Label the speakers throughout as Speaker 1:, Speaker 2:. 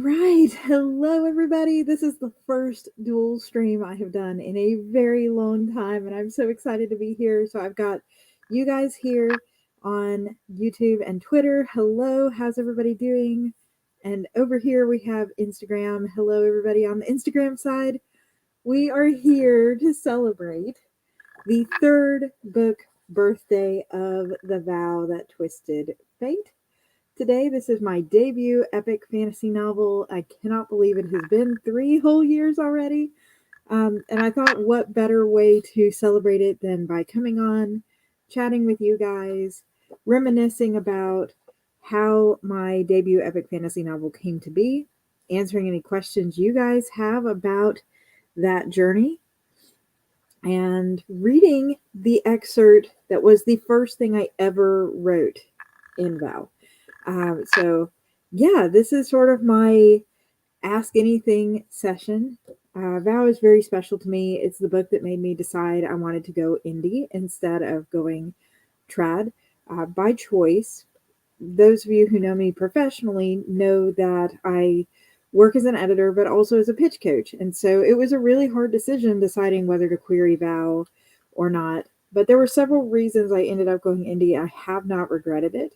Speaker 1: right. Hello, everybody. This is the first dual stream I have done in a very long time, and I'm so excited to be here. So, I've got you guys here on YouTube and Twitter. Hello, how's everybody doing? And over here we have Instagram. Hello, everybody on the Instagram side. We are here to celebrate the third book birthday of The Vow That Twisted Fate. Today, this is my debut epic fantasy novel. I cannot believe it has been 3 whole years already. And I thought, what better way to celebrate it than by coming on, chatting with you guys, reminiscing about how my debut epic fantasy novel came to be, answering any questions you guys have about that journey, and reading the excerpt that was the first thing I ever wrote in Vow. So, yeah, this is sort of my Ask Anything session. Vow is very special to me. It's the book that made me decide I wanted to go indie instead of going trad by choice. Those of you who know me professionally know that I work as an editor, but also as a pitch coach. And so it was a really hard decision deciding whether to query Vow or not. But there were several reasons I ended up going indie. I have not regretted it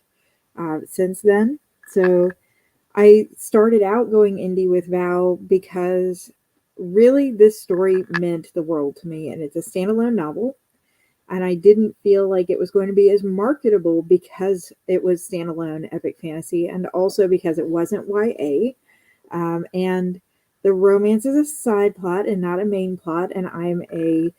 Speaker 1: since then. So I started out going indie with Vow because really this story meant the world to me. And it's a standalone novel. And I didn't feel like it was going to be as marketable because it was standalone epic fantasy and also because it wasn't YA. And the romance is a side plot and not a main plot. And I'm a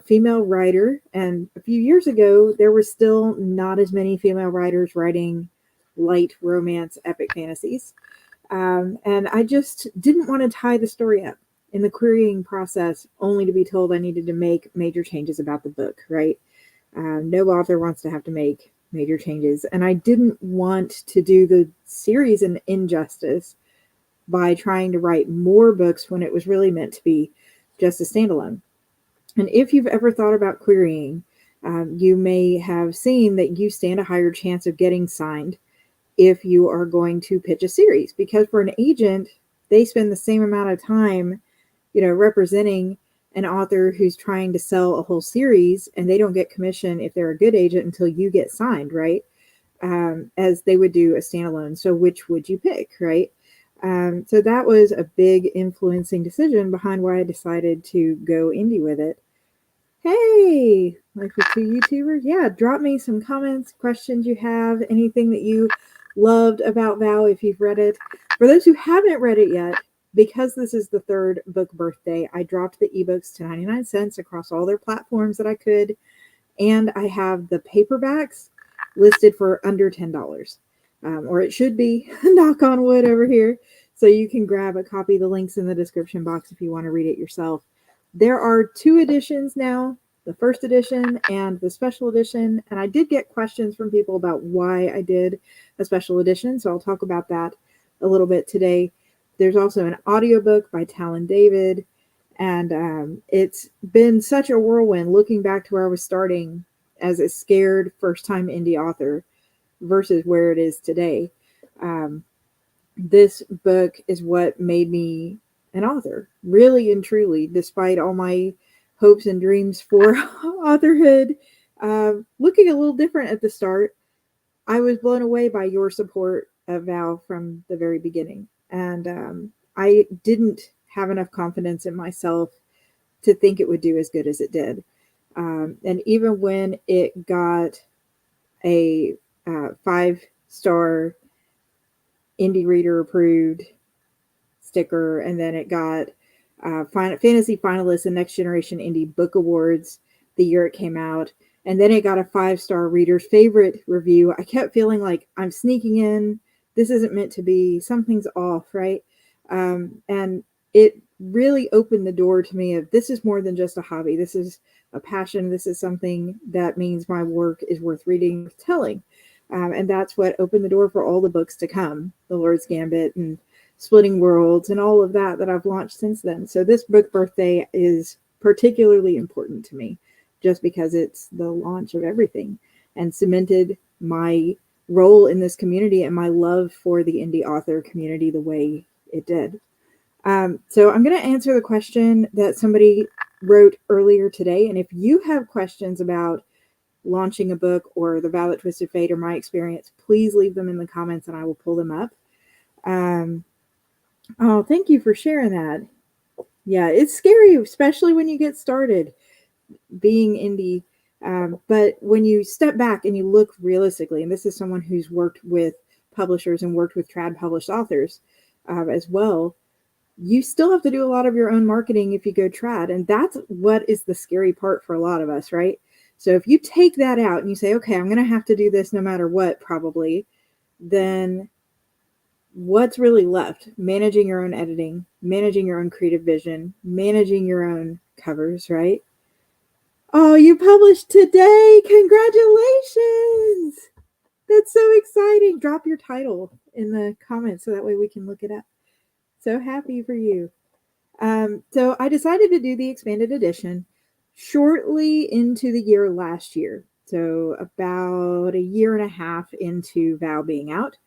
Speaker 1: female writer. And a few years ago, there were still not as many female writers writing light romance epic fantasies. And I just didn't want to tie the story up in the querying process only to be told I needed to make major changes about the book, right? No author wants to have to make major changes. And I didn't want to do the series an injustice by trying to write more books when it was really meant to be just a standalone. And if you've ever thought about querying, you may have seen that you stand a higher chance of getting signed if you are going to pitch a series, because for an agent, they spend the same amount of time, representing an author who's trying to sell a whole series, and they don't get commission if they're a good agent until you get signed, right? As they would do a standalone. So which would you pick, right? So that was a big influencing decision behind why I decided to go indie with it. Hey, like the two YouTubers, yeah, drop me some comments, questions you have, anything that you loved about Vow if you've read it. For those who haven't read it yet, because this is the third book birthday, I dropped the ebooks to 99 cents across all their platforms that I could, and I have the paperbacks listed for under $10, or it should be, knock on wood over here, so you can grab a copy. The link's in the description box if you want to read it yourself. There are 2 editions now, the first edition and the special edition. And I did get questions from people about why I did a special edition. So I'll talk about that a little bit today. There's also an audiobook by Talon David. And it's been such a whirlwind looking back to where I was starting as a scared first-time indie author versus where it is today. This book is what made me an author, really and truly, despite all my hopes and dreams for authorhood. Looking a little different at the start, I was blown away by your support of Vow from the very beginning. And I didn't have enough confidence in myself to think it would do as good as it did. And even when it got a 5-star indie reader approved sticker, and then it got fantasy finalists and Next Generation Indie Book Awards the year it came out, and then it got a 5-star reader's favorite review, I kept feeling like I'm sneaking in. This isn't meant to be. Something's off, right? And it really opened the door to me of this is more than just a hobby. This is a passion. This is something that means my work is worth reading, worth telling. And that's what opened the door for all the books to come, The Lord's Gambit and Splitting Worlds and all of that I've launched since then. So this book birthday is particularly important to me just because it's the launch of everything and cemented my role in this community and my love for the indie author community the way it did. So I'm going to answer the question that somebody wrote earlier today. And if you have questions about launching a book or the Vow That Twisted Fate or my experience, please leave them in the comments and I will pull them up. Oh, thank you for sharing that. Yeah, it's scary, especially when you get started being indie. But when you step back and you look realistically, and this is someone who's worked with publishers and worked with trad published authors as well, you still have to do a lot of your own marketing if you go trad. And that's what is the scary part for a lot of us, right? So if you take that out and you say, okay, I'm going to have to do this no matter what, probably, then what's really left? Managing your own editing, managing your own creative vision, managing your own covers, right? Oh, you published today. Congratulations. That's so exciting. Drop your title in the comments so that way we can look it up. So happy for you. So I decided to do the expanded edition shortly into the year last year. So about a year and a half into Vow being out.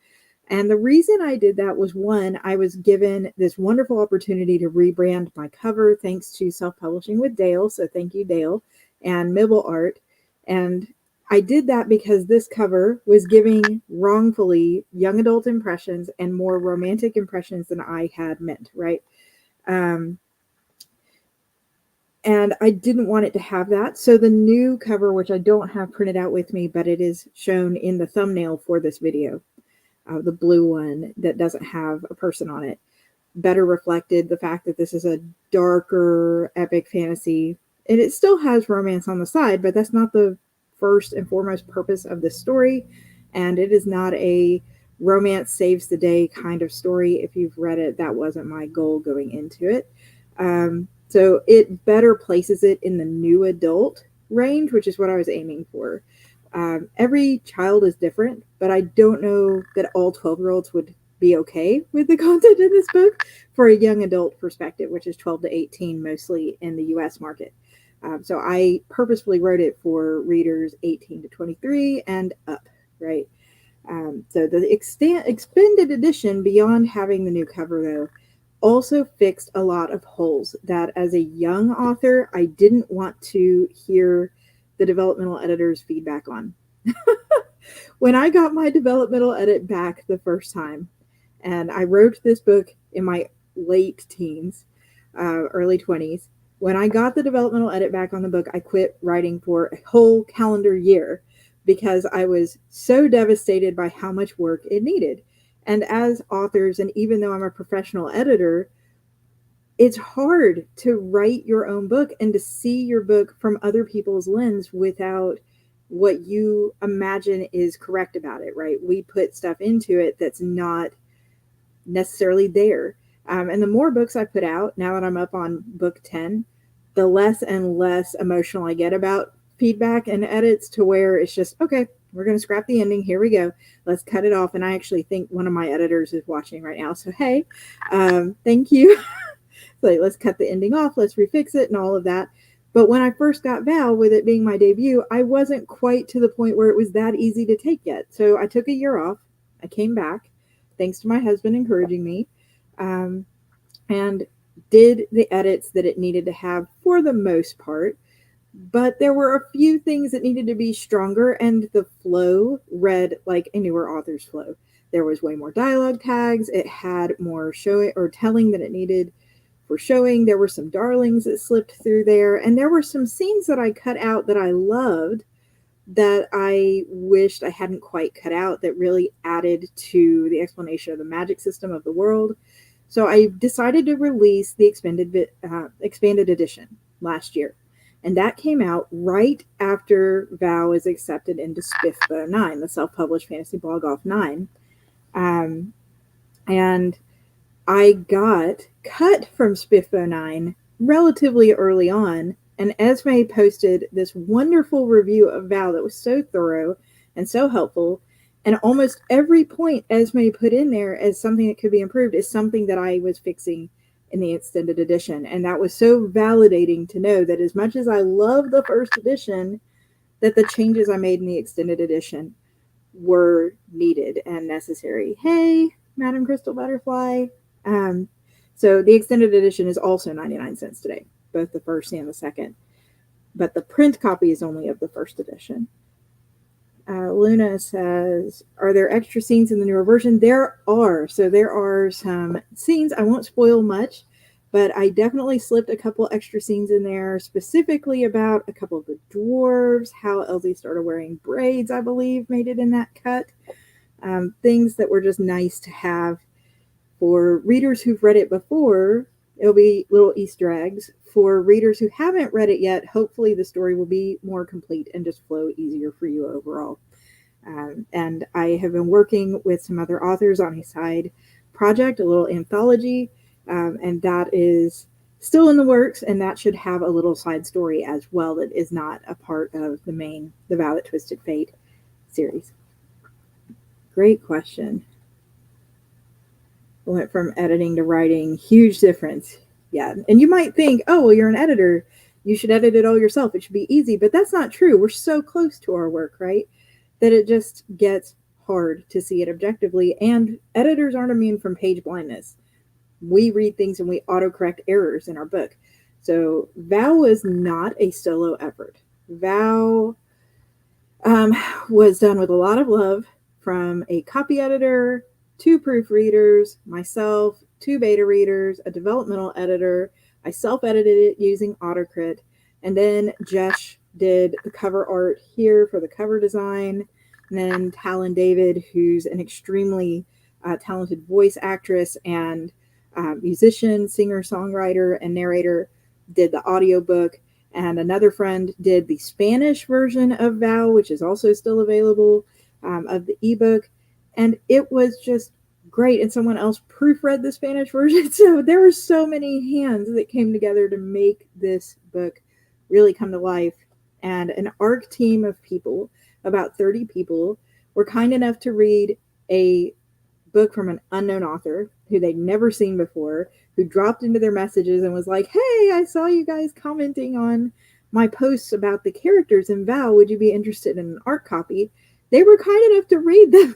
Speaker 1: And the reason I did that was, one, I was given this wonderful opportunity to rebrand my cover thanks to Self-Publishing with Dale. So thank you, Dale, and Mibble Art. And I did that because this cover was giving wrongfully young adult impressions and more romantic impressions than I had meant, right? And I didn't want it to have that. So the new cover, which I don't have printed out with me, but it is shown in the thumbnail for this video, the blue one that doesn't have a person on it, better reflected the fact that this is a darker epic fantasy. And it still has romance on the side, but that's not the first and foremost purpose of this story. And it is not a romance saves the day kind of story. If you've read it, that wasn't my goal going into it. So it better places it in the new adult range, which is what I was aiming for. Every child is different, but I don't know that all 12-year-olds would be okay with the content in this book for a young adult perspective, which is 12 to 18, mostly in the US market. So I purposefully wrote it for readers 18 to 23 and up, right? So the expanded edition, beyond having the new cover, though, also fixed a lot of holes that as a young author, I didn't want to hear the developmental editor's feedback on. When I got my developmental edit back the first time, and I wrote this book in my late teens, early 20s, when I got the developmental edit back on the book, I quit writing for a whole calendar year because I was so devastated by how much work it needed. And as authors, and even though I'm a professional editor, it's hard to write your own book and to see your book from other people's lens without what you imagine is correct about it, right? We put stuff into it that's not necessarily there. And the more books I put out, now that I'm up on book 10, the less and less emotional I get about feedback and edits, to where it's just, okay, we're going to scrap the ending. Here we go. Let's cut it off. And I actually think one of my editors is watching right now. So, hey, thank you. Like, let's cut the ending off. Let's refix it and all of that. But when I first got Vow, with it being my debut, I wasn't quite to the point where it was that easy to take yet. So I took a year off. I came back, thanks to my husband encouraging me, and did the edits that it needed to have for the most part. But there were a few things that needed to be stronger, and the flow read like a newer author's flow. There was way more dialogue tags. It had more showing or telling that it needed for showing. There were some darlings that slipped through there, and there were some scenes that I cut out that I loved that I wished I hadn't quite cut out, that really added to the explanation of the magic system of the world. So I decided to release the expanded edition last year. And that came out right after Vow was accepted into SPIFFO 9, the self-published fantasy blog off 9. And I got cut from SPIFFO 9 relatively early on, and Esme posted this wonderful review of Vow that was so thorough and so helpful. And almost every point Esme put in there as something that could be improved is something that I was fixing in the extended edition. And that was so validating to know that as much as I love the first edition, that the changes I made in the extended edition were needed and necessary. Hey, Madam Crystal Butterfly. So the extended edition is also 99 cents today, both the first and the second. But the print copy is only of the first edition. Luna says, are there extra scenes in the newer version? There are. So there are some scenes. I won't spoil much, but I definitely slipped a couple extra scenes in there, specifically about a couple of the dwarves, how Elsie started wearing braids, I believe, made it in that cut. Things that were just nice to have for readers who've read it before. It'll be little Easter eggs. For readers who haven't read it yet, hopefully the story will be more complete and just flow easier for you overall. And I have been working with some other authors on a side project, a little anthology, and that is still in the works, and that should have a little side story as well that is not a part of the Vow That Twisted Fate series. Great question. Went from editing to writing, huge difference. Yeah, and you might think, oh, well, you're an editor, you should edit it all yourself, it should be easy, but that's not true. We're so close to our work, right, that it just gets hard to see it objectively, and editors aren't immune from page blindness. We read things and we autocorrect errors in our book. So Vow was not a solo effort. Vow was done with a lot of love from a copy editor, 2 proofreaders, myself, 2 beta readers, a developmental editor. I self-edited it using Autocrit, and then Jesh did the cover art here for the cover design, and then Talon David, who's an extremely talented voice actress and musician, singer, songwriter, and narrator, did the audiobook, and another friend did the Spanish version of Vow, which is also still available, of the ebook, and it was just great. And someone else proofread the Spanish version. So there were so many hands that came together to make this book really come to life. And an ARC team of people, about 30 people, were kind enough to read a book from an unknown author who they'd never seen before, who dropped into their messages and was like, hey, I saw you guys commenting on my posts about the characters in Vow. Would you be interested in an ARC copy? They were kind enough to read them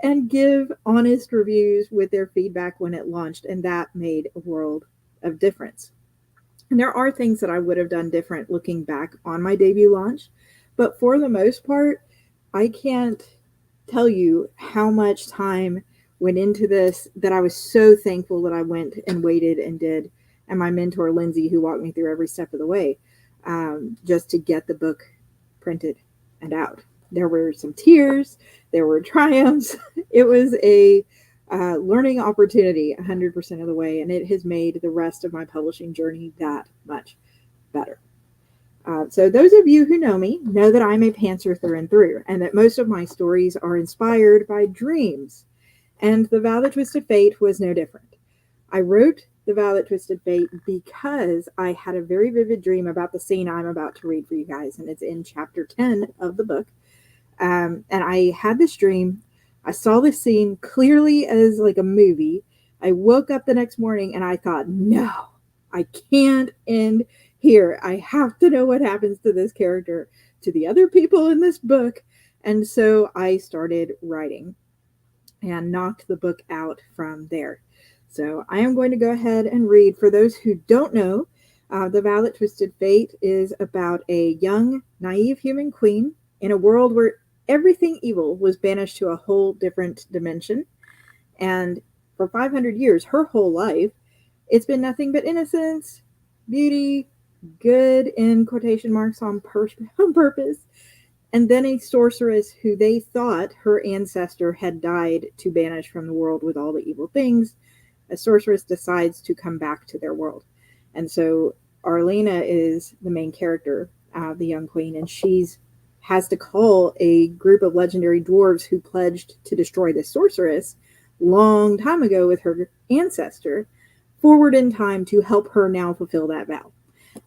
Speaker 1: and give honest reviews with their feedback when it launched, and that made a world of difference. And there are things that I would have done different looking back on my debut launch, but for the most part, I can't tell you how much time went into this, that I was so thankful that I went and waited and did, and my mentor Lindsay, who walked me through every step of the way, just to get the book printed and out. There were some tears, there were triumphs. It was a learning opportunity 100% of the way, and it has made the rest of my publishing journey that much better. So those of you who know me know that I'm a pantser through and through, and that most of my stories are inspired by dreams. And The Vow That Twisted Fate was no different. I wrote The Vow That Twisted Fate because I had a very vivid dream about the scene I'm about to read for you guys, and it's in chapter 10 of the book. And I had this dream. I saw this scene clearly as like a movie. I woke up the next morning and I thought, no, I can't end here. I have to know what happens to this character, to the other people in this book. And so I started writing and knocked the book out from there. So I am going to go ahead and read. For those who don't know, The Vow That Twisted Fate is about a young, naive human queen in a world where everything evil was banished to a whole different dimension. And for 500 years, her whole life, it's been nothing but innocence, beauty, good in quotation marks on purpose. And then a sorceress who they thought her ancestor had died to banish from the world with all the evil things. A sorceress decides to come back to their world. And so Arlena is the main character, the young queen, and she's has to call a group of legendary dwarves who pledged to destroy the sorceress long time ago with her ancestor forward in time to help her now fulfill that vow.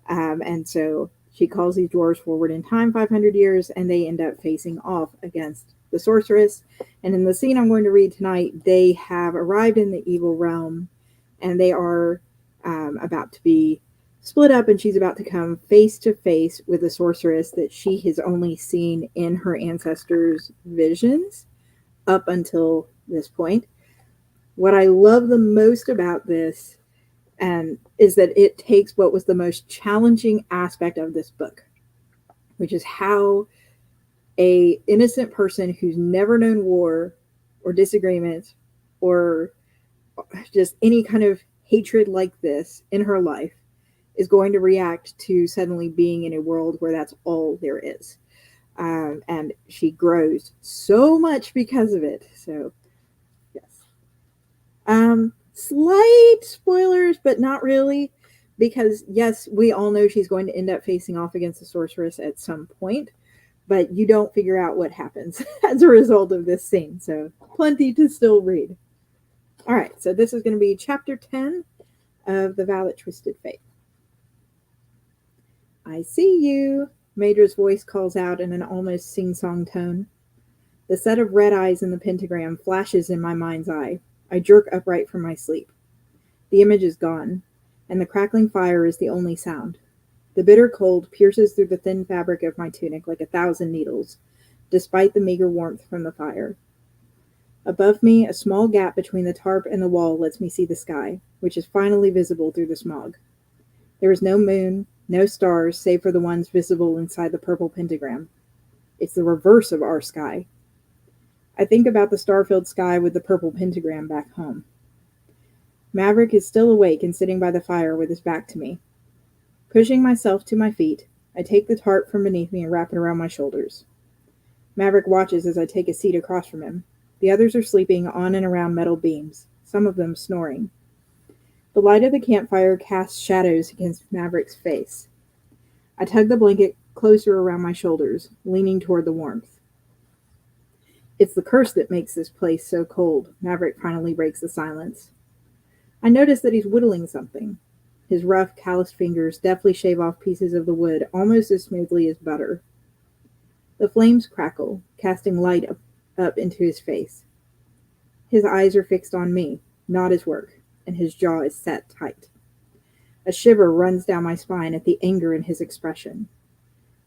Speaker 1: And so she calls these dwarves forward in time 500 years, and they end up facing off against the sorceress. And in the scene I'm going to read tonight, they have arrived in the evil realm, and they are about to be split up, and she's about to come face to face with a sorceress that she has only seen in her ancestors' visions up until this point. What I love the most about this and is that it takes what was the most challenging aspect of this book, which is how a innocent person who's never known war or disagreement or just any kind of hatred like this in her life is going to react to suddenly being in a world where that's all there is. And she grows so much because of it. So, yes. Slight spoilers, but not really, because yes, we all know she's going to end up facing off against the sorceress at some point, but you don't figure out what happens as a result of this scene. So, plenty to still read. All right, so this is going to be chapter 10 of The Vow That Twisted Fate. I see you, Madra's voice calls out in an almost sing-song tone. The set of red eyes in the pentagram flashes in my mind's eye. I jerk upright from my sleep. The image is gone, and the crackling fire is the only sound. The bitter cold pierces through the thin fabric of my tunic like 1,000 needles, despite the meager warmth from the fire. Above me, a small gap between the tarp and the wall lets me see the sky, which is finally visible through the smog. There is no moon, no stars, save for the ones visible inside the purple pentagram. It's the reverse of our sky. I think about the star-filled sky with the purple pentagram back home. Maverick is still awake and sitting by the fire with his back to me. Pushing myself to my feet, I take the tarp from beneath me and wrap it around my shoulders. Maverick watches as I take a seat across from him. The others are sleeping on and around metal beams, some of them snoring. The light of the campfire casts shadows against Maverick's face. I tug the blanket closer around my shoulders, leaning toward the warmth. It's the curse that makes this place so cold, Maverick finally breaks the silence. I notice that he's whittling something. His rough, calloused fingers deftly shave off pieces of the wood almost as smoothly as butter. The flames crackle, casting light up into his face. His eyes are fixed on me, not his work, and his jaw is set tight. A shiver runs down my spine at the anger in his expression.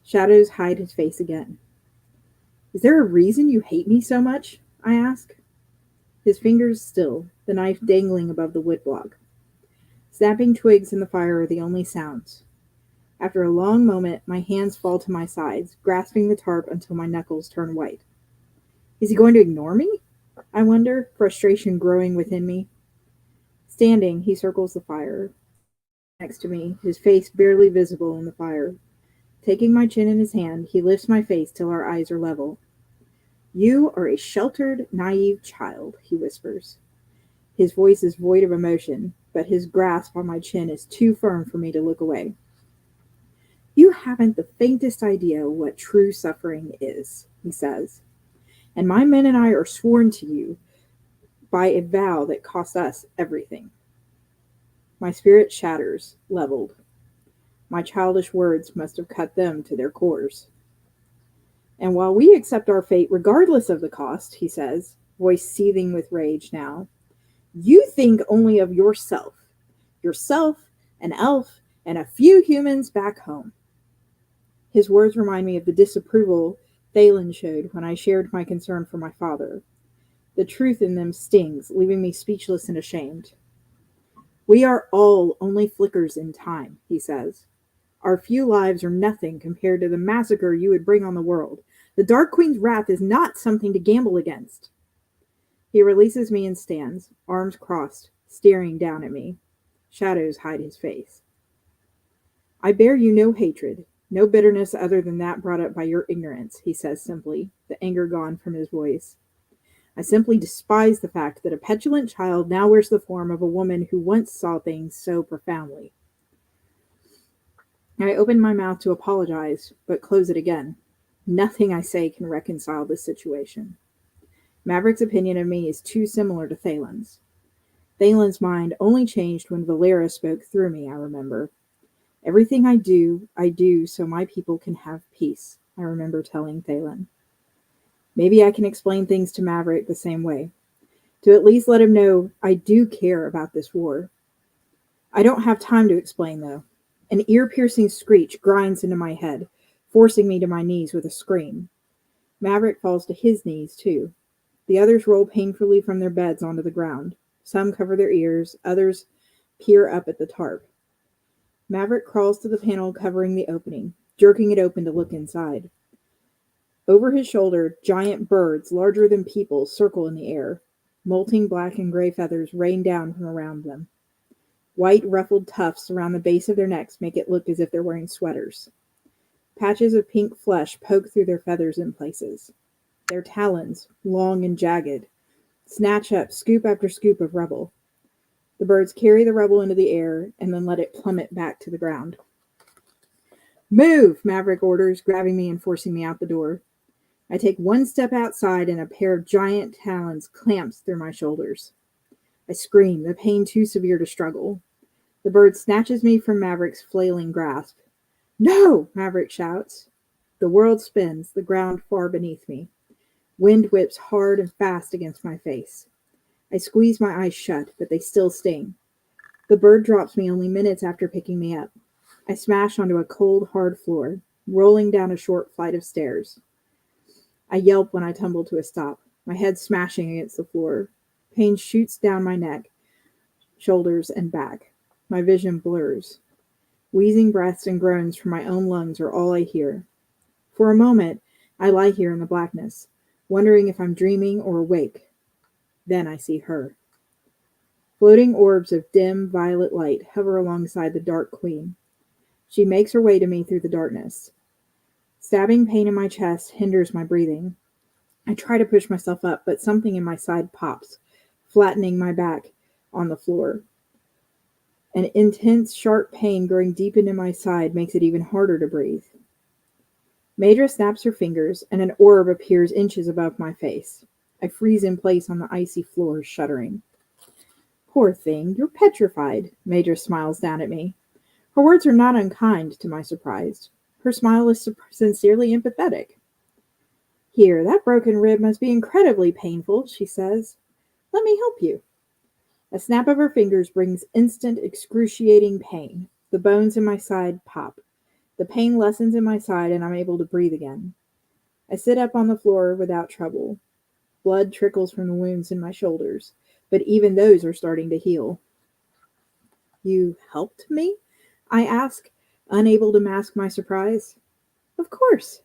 Speaker 1: Shadows hide his face again. Is there a reason you hate me so much? I ask. His fingers still, the knife dangling above the woodblock. Snapping twigs in the fire are the only sounds. After a long moment, my hands fall to my sides, grasping the tarp until my knuckles turn white. Is he going to ignore me? I wonder, frustration growing within me. Standing, he circles the fire. Next to me, his face barely visible in the fire. Taking my chin in his hand, he lifts my face till our eyes are level. You are a sheltered, naive child, he whispers. His voice is void of emotion, but his grasp on my chin is too firm for me to look away. You haven't the faintest idea what true suffering is, he says. And my men and I are sworn to you by a vow that costs us everything. My spirit shatters, leveled. My childish words must have cut them to their cores. And while we accept our fate regardless of the cost, he says, voice seething with rage now, you think only of yourself, an elf, and a few humans back home. His words remind me of the disapproval Thalen showed when I shared my concern for my father. The truth in them stings, leaving me speechless and ashamed. We are all only flickers in time, he says. Our few lives are nothing compared to the massacre you would bring on the world. The Dark Queen's wrath is not something to gamble against. He releases me and stands, arms crossed, staring down at me. Shadows hide his face. I bear you no hatred, no bitterness other than that brought up by your ignorance, he says simply, the anger gone from his voice. I simply despise the fact that a petulant child now wears the form of a woman who once saw things so profoundly. I open my mouth to apologize, but close it again. Nothing I say can reconcile this situation. Maverick's opinion of me is too similar to Thalen's. Thalen's mind only changed when Valera spoke through me, I remember. Everything I do so my people can have peace, I remember telling Thalen. Maybe I can explain things to Maverick the same way, to at least let him know I do care about this war. I don't have time to explain, though. An ear-piercing screech grinds into my head, forcing me to my knees with a scream. Maverick falls to his knees, too. The others roll painfully from their beds onto the ground. Some cover their ears, others peer up at the tarp. Maverick crawls to the panel covering the opening, jerking it open to look inside. Over his shoulder, giant birds, larger than people, circle in the air. Molting black and gray feathers rain down from around them. White ruffled tufts around the base of their necks make it look as if they're wearing sweaters. Patches of pink flesh poke through their feathers in places. Their talons, long and jagged, snatch up scoop after scoop of rubble. The birds carry the rubble into the air and then let it plummet back to the ground. "Move!" Maverick orders, grabbing me and forcing me out the door. I take one step outside and a pair of giant talons clamps through my shoulders. I scream, the pain too severe to struggle. The bird snatches me from Maverick's flailing grasp. "No!" Maverick shouts. The world spins, the ground far beneath me. Wind whips hard and fast against my face. I squeeze my eyes shut, but they still sting. The bird drops me only minutes after picking me up. I smash onto a cold, hard floor, rolling down a short flight of stairs. I yelp when I tumble to a stop, my head smashing against the floor. Pain shoots down my neck, shoulders, and back. My vision blurs. Wheezing breaths and groans from my own lungs are all I hear. For a moment, I lie here in the blackness, wondering if I'm dreaming or awake. Then I see her. Floating orbs of dim, violet light hover alongside the dark queen. She makes her way to me through the darkness. Stabbing pain in my chest hinders my breathing. I try to push myself up, but something in my side pops, flattening my back on the floor. An intense, sharp pain growing deep into my side makes it even harder to breathe. Madra snaps her fingers, and an orb appears inches above my face. I freeze in place on the icy floor, shuddering. "Poor thing, you're petrified," Madra smiles down at me. Her words are not unkind, to my surprise. Her smile is sincerely empathetic. "Here, that broken rib must be incredibly painful," she says. "Let me help you." A snap of her fingers brings instant, excruciating pain. The bones in my side pop. The pain lessens in my side, and I'm able to breathe again. I sit up on the floor without trouble. Blood trickles from the wounds in my shoulders, but even those are starting to heal. "You helped me?" I ask, unable to mask my surprise. "Of course."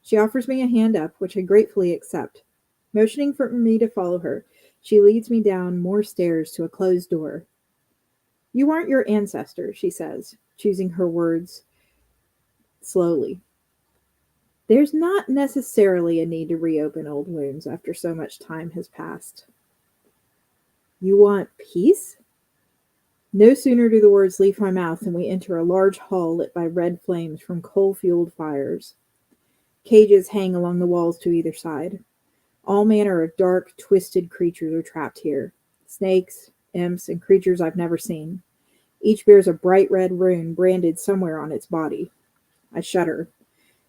Speaker 1: She offers me a hand up, which I gratefully accept. Motioning for me to follow her, she leads me down more stairs to a closed door. "You aren't your ancestor," she says, choosing her words slowly. "There's not necessarily a need to reopen old wounds after so much time has passed." "You want peace?" No sooner do the words leave my mouth than we enter a large hall lit by red flames from coal-fueled fires. Cages hang along the walls to either side. All manner of dark, twisted creatures are trapped here. Snakes, imps, and creatures I've never seen. Each bears a bright red rune branded somewhere on its body. I shudder.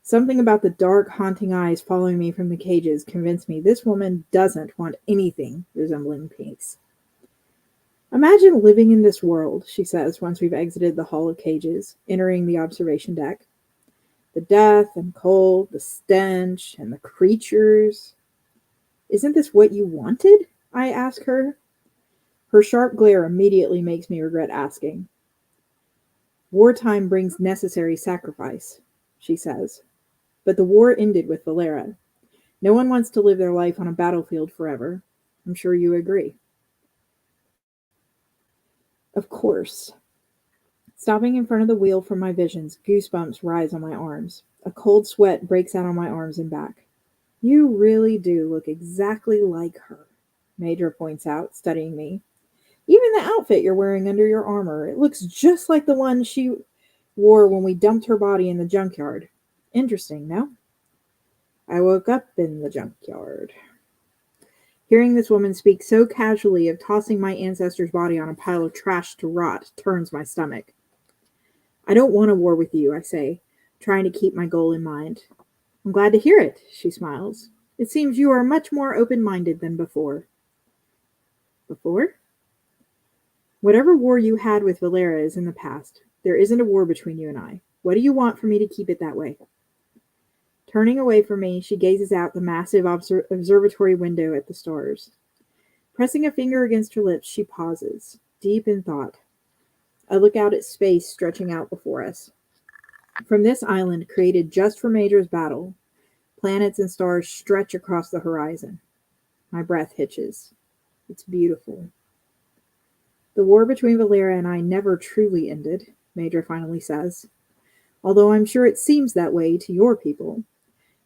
Speaker 1: Something about the dark, haunting eyes following me from the cages convinced me this woman doesn't want anything resembling peace. "Imagine living in this world," she says once we've exited the hall of cages, entering the observation deck. "The death and cold, the stench, and the creatures. Isn't this what you wanted?" I ask her. Her sharp glare immediately makes me regret asking. "Wartime brings necessary sacrifice," she says. "But the war ended with Valera. No one wants to live their life on a battlefield forever. I'm sure you agree." "Of course." Stopping in front of the wheel for my visions, goosebumps rise on my arms. A cold sweat breaks out on my arms and back. "You really do look exactly like her," Madra points out, studying me. "Even the outfit you're wearing under your armor, it looks just like the one she wore when we dumped her body in the junkyard. Interesting, no?" "I woke up in the junkyard." Hearing this woman speak so casually of tossing my ancestor's body on a pile of trash to rot turns my stomach. "I don't want a war with you," I say, trying to keep my goal in mind. "I'm glad to hear it," she smiles. "It seems you are much more open-minded than before." "Before?" "Whatever war you had with Valera is in the past. There isn't a war between you and I. What do you want for me to keep it that way?" Turning away from me, she gazes out the massive observatory window at the stars. Pressing a finger against her lips, she pauses, deep in thought. I look out at space stretching out before us. From this island, created just for Madra's battle, planets and stars stretch across the horizon. My breath hitches. It's beautiful. The war between Valera and I never truly ended, Madra finally says. Although I'm sure it seems that way to your people.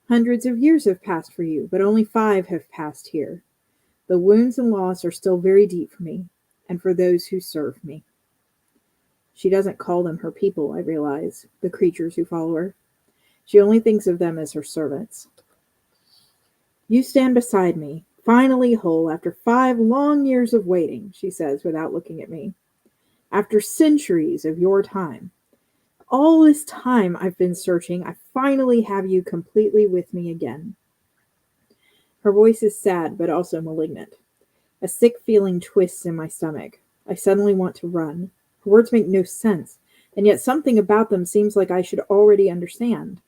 Speaker 1: Hundreds of years have passed for you, but only 5 have passed here. The wounds and loss are still very deep for me, and for those who serve me. She doesn't call them her people, I realize, the creatures who follow her. She only thinks of them as her servants. You stand beside me, finally whole after 5 long years of waiting, she says without looking at me. After centuries of your time. All this time I've been searching, I finally have you completely with me again. Her voice is sad, but also malignant. A sick feeling twists in my stomach. I suddenly want to run. Her words make no sense, and yet something about them seems like I should already understand.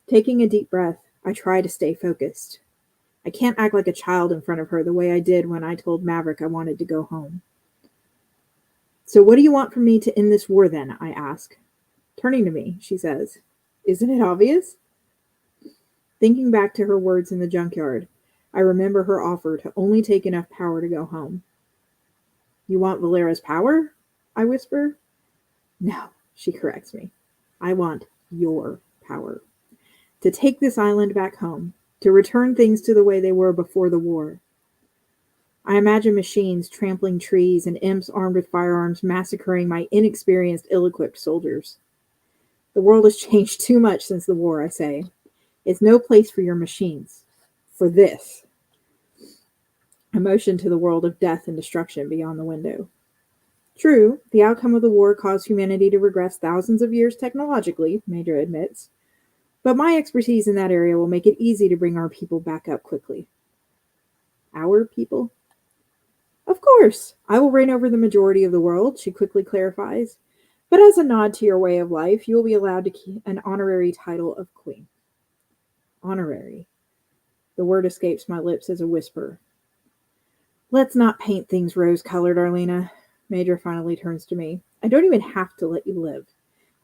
Speaker 1: Taking a deep breath, I try to stay focused. I can't act like a child in front of her the way I did when I told Maverick I wanted to go home. So what do you want from me to end this war then? I ask. Turning to me, she says, Isn't it obvious? Thinking back to her words in the junkyard, I remember her offer to only take enough power to go home. You want Valera's power? I whisper. No, she corrects me. I want your power. To take this island back home, to return things to the way they were before the war. I imagine machines trampling trees and imps armed with firearms massacring my inexperienced, ill-equipped soldiers. The world has changed too much since the war, I say. It's no place for your machines. For this. I motion to the world of death and destruction beyond the window. True, the outcome of the war caused humanity to regress thousands of years technologically, Major admits. But my expertise in that area will make it easy to bring our people back up quickly. Our people? Of course, I will reign over the majority of the world, she quickly clarifies. But as a nod to your way of life, you will be allowed to keep an honorary title of queen. Honorary. The word escapes my lips as a whisper. Let's not paint things rose-colored, Arlena. Major finally turns to me. I don't even have to let you live.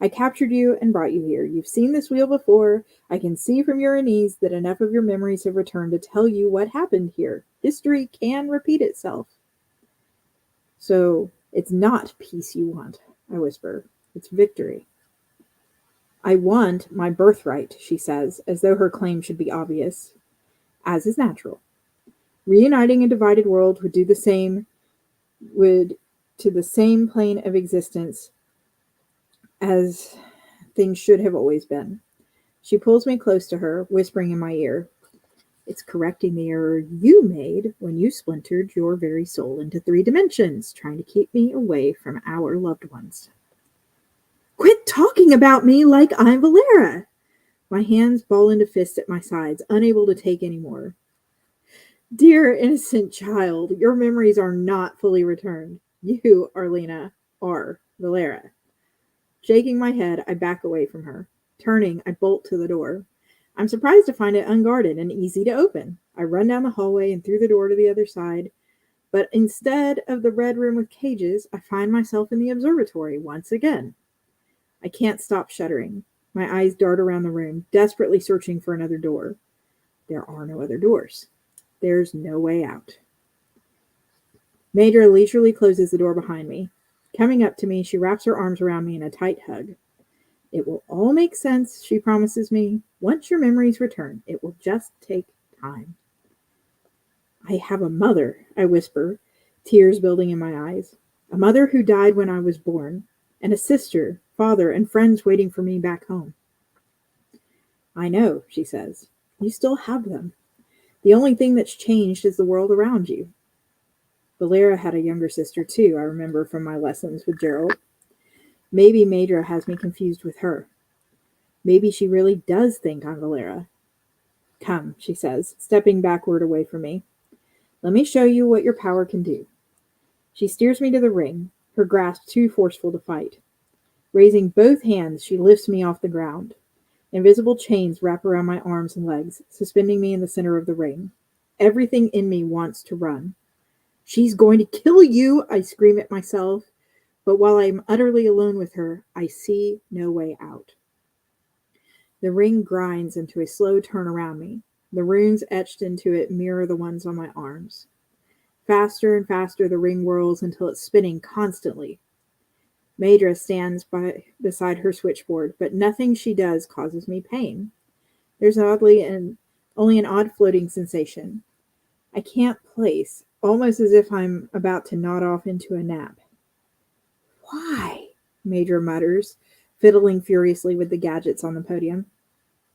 Speaker 1: I captured you and brought you here. You've seen this wheel before. I can see from your unease that enough of your memories have returned to tell you what happened here. History can repeat itself. So, it's not peace you want, I whisper. It's victory. I want my birthright, she says, as though her claim should be obvious. As is natural. Reuniting a divided world would to the same plane of existence as things should have always been. She pulls me close to her, whispering in my ear, It's correcting the error you made when you splintered your very soul into 3 dimensions, trying to keep me away from our loved ones. Quit talking about me like I'm Valera! My hands ball into fists at my sides, unable to take any more. Dear innocent child, your memories are not fully returned. You, Arlena, are Valera. Shaking my head, I back away from her. Turning, I bolt to the door. I'm surprised to find it unguarded and easy to open. I run down the hallway and through the door to the other side. But instead of the red room with cages, I find myself in the observatory once again. I can't stop shuddering. My eyes dart around the room, desperately searching for another door. There are no other doors. There's no way out. Major leisurely closes the door behind me. Coming up to me, she wraps her arms around me in a tight hug. It will all make sense, she promises me. Once your memories return, it will just take time. I have a mother, I whisper, tears building in my eyes. A mother who died when I was born, and a sister, father, and friends waiting for me back home. I know, she says. You still have them. The only thing that's changed is the world around you. Valera had a younger sister too, I remember from my lessons with Gerald. Maybe Madra has me confused with her. Maybe she really does think I'm Valera. Come, she says, stepping backward away from me. Let me show you what your power can do. She steers me to the ring, her grasp too forceful to fight. Raising both hands, she lifts me off the ground. Invisible chains wrap around my arms and legs, suspending me in the center of the ring. Everything in me wants to run. She's going to kill you, I scream at myself. But while I am utterly alone with her, I see no way out. The ring grinds into a slow turn around me. The runes etched into it mirror the ones on my arms. Faster and faster the ring whirls until it's spinning constantly. Maedra stands beside her switchboard, but nothing she does causes me pain. There's only an odd floating sensation. I can't place, almost as if I'm about to nod off into a nap. Why? Maedra mutters, fiddling furiously with the gadgets on the podium.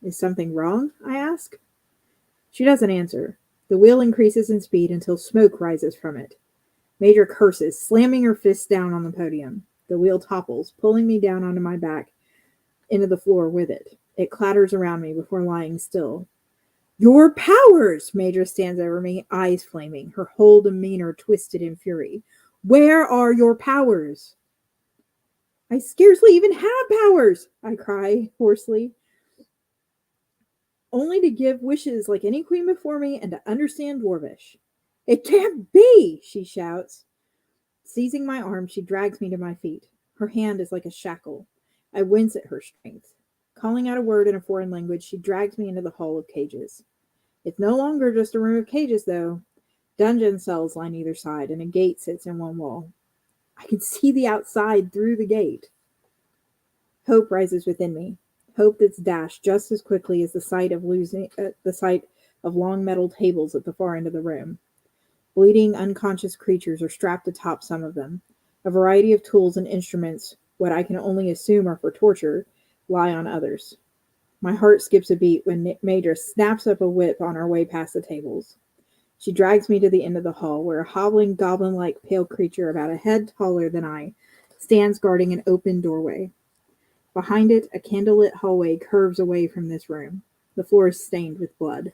Speaker 1: Is something wrong? I ask. She doesn't answer. The wheel increases in speed until smoke rises from it. Maedra curses, slamming her fist down on the podium. The wheel topples, pulling me down onto my back, into the floor with it. It clatters around me before lying still. Your powers! Maedra stands over me, eyes flaming, her whole demeanor twisted in fury. Where are your powers? I scarcely even have powers, I cry hoarsely. Only to give wishes like any queen before me and to understand Dwarvish. It can't be, she shouts. Seizing my arm, she drags me to my feet. Her hand is like a shackle. I wince at her strength. Calling out a word in a foreign language, she drags me into the hall of cages. It's no longer just a room of cages, though. Dungeon cells line either side, and a gate sits in one wall. I can see the outside through the gate. Hope rises within me. Hope that's dashed just as quickly as the sight of long metal tables at the far end of the room. Bleeding, unconscious creatures are strapped atop some of them. A variety of tools and instruments, what I can only assume are for torture, lie on others. My heart skips a beat when Maedra snaps up a whip on our way past the tables. She drags me to the end of the hall, where a hobbling, goblin-like pale creature about a head taller than I stands guarding an open doorway. Behind it, a candlelit hallway curves away from this room. The floor is stained with blood.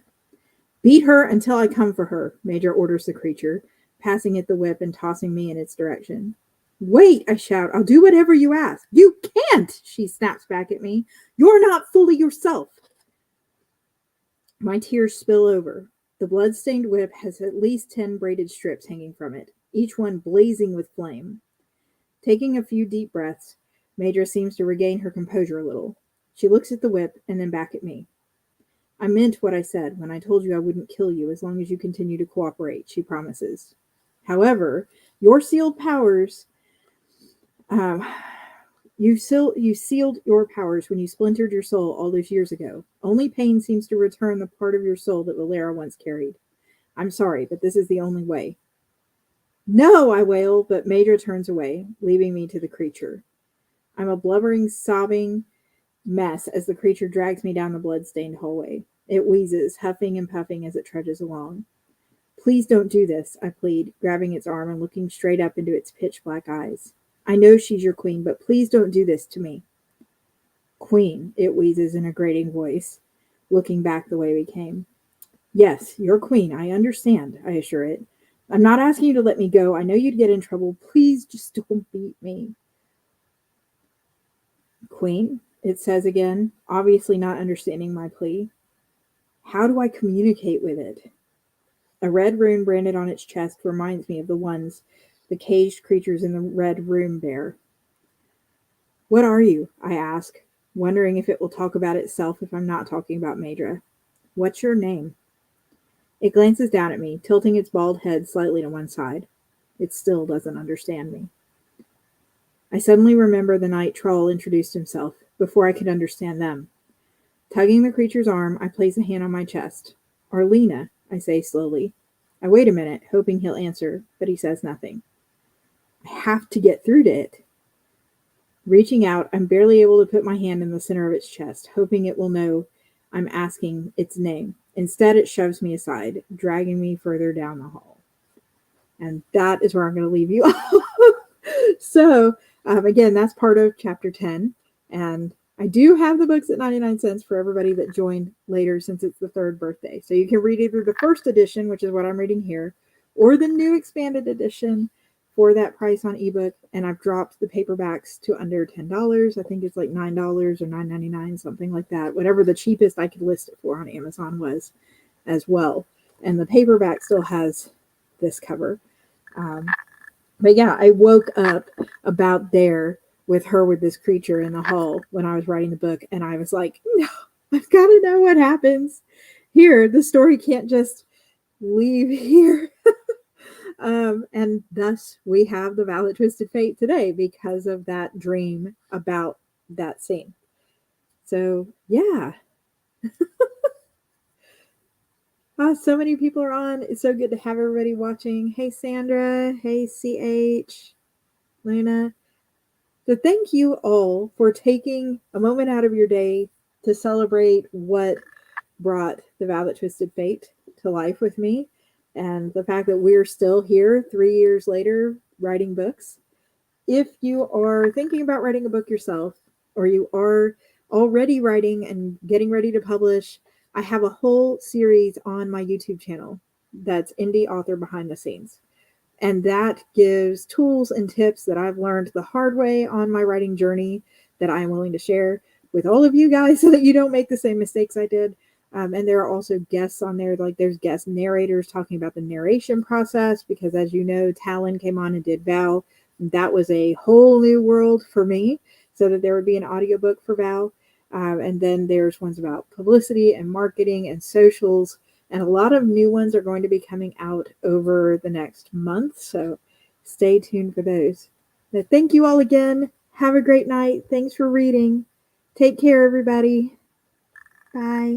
Speaker 1: Beat her until I come for her, Maedra orders the creature, passing it the whip and tossing me in its direction. Wait, I shout. I'll do whatever you ask. You can't, she snaps back at me. You're not fully yourself. My tears spill over. The blood-stained whip has at least 10 braided strips hanging from it, each one blazing with flame. Taking a few deep breaths, Maedra seems to regain her composure a little. She looks at the whip and then back at me. I meant what I said when I told you I wouldn't kill you as long as you continue to cooperate, she promises. However, your sealed powers... You sealed your powers when you splintered your soul all those years ago. Only pain seems to return the part of your soul that Valera once carried. I'm sorry, but this is the only way. No, I wail, but Maedra turns away, leaving me to the creature. I'm a blubbering, sobbing mess as the creature drags me down the blood-stained hallway. It wheezes, huffing and puffing as it trudges along. Please don't do this, I plead, grabbing its arm and looking straight up into its pitch-black eyes. I know she's your queen, but please don't do this to me. Queen, it wheezes in a grating voice, looking back the way we came. Yes, you're queen, I understand, I assure it. I'm not asking you to let me go. I know you'd get in trouble. Please just don't beat me. Queen, it says again, obviously not understanding my plea. How do I communicate with it? A red rune branded on its chest reminds me of the ones the caged creatures in the red room bear. What are you? I ask, wondering if it will talk about itself if I'm not talking about Maedra. What's your name? It glances down at me, tilting its bald head slightly to one side. It still doesn't understand me. I suddenly remember the night Troll introduced himself, before I could understand them. Tugging the creature's arm, I place a hand on my chest. Arlena, I say slowly. I wait a minute, hoping he'll answer, but he says nothing. I have to get through to it. Reaching out, I'm barely able to put my hand in the center of its chest, hoping it will know I'm asking its name. Instead, it shoves me aside, dragging me further down the hall. And that is where I'm going to leave you. So, again, that's part of chapter 10. And I do have the books at 99 cents for everybody that joined later since it's the third birthday. So you can read either the first edition, which is what I'm reading here, or the new expanded edition for that price on ebook. And I've dropped the paperbacks to under $10. I think it's like $9 or $9.99, something like that. Whatever the cheapest I could list it for on Amazon was as well. And the paperback still has this cover. But yeah, I woke up about there with her with this creature in the hall when I was writing the book, and I was like, no, I've got to know what happens here. The story can't just leave here. And thus we have the Vow That Twisted Fate today because of that dream about that scene. So yeah, so many people are on. It's so good to have everybody watching. Hey Sandra, hey CH, Luna. So thank you all for taking a moment out of your day to celebrate what brought the Vow That Twisted Fate to life with me, and the fact that we're still here 3 years later writing books. If you are thinking about writing a book yourself, or you are already writing and getting ready to publish, I have a whole series on my YouTube channel that's Indie Author Behind the Scenes. And that gives tools and tips that I've learned the hard way on my writing journey that I'm willing to share with all of you guys so that you don't make the same mistakes I did. And there are also guests on there, like there's guest narrators talking about the narration process, because as you know, Talon came on and did Val. That was a whole new world for me, so that there would be an audiobook for Val. And then there's ones about publicity and marketing and socials, and a lot of new ones are going to be coming out over the next month, so stay tuned for those. But thank you all again. Have a great night. Thanks for reading. Take care, everybody. Bye.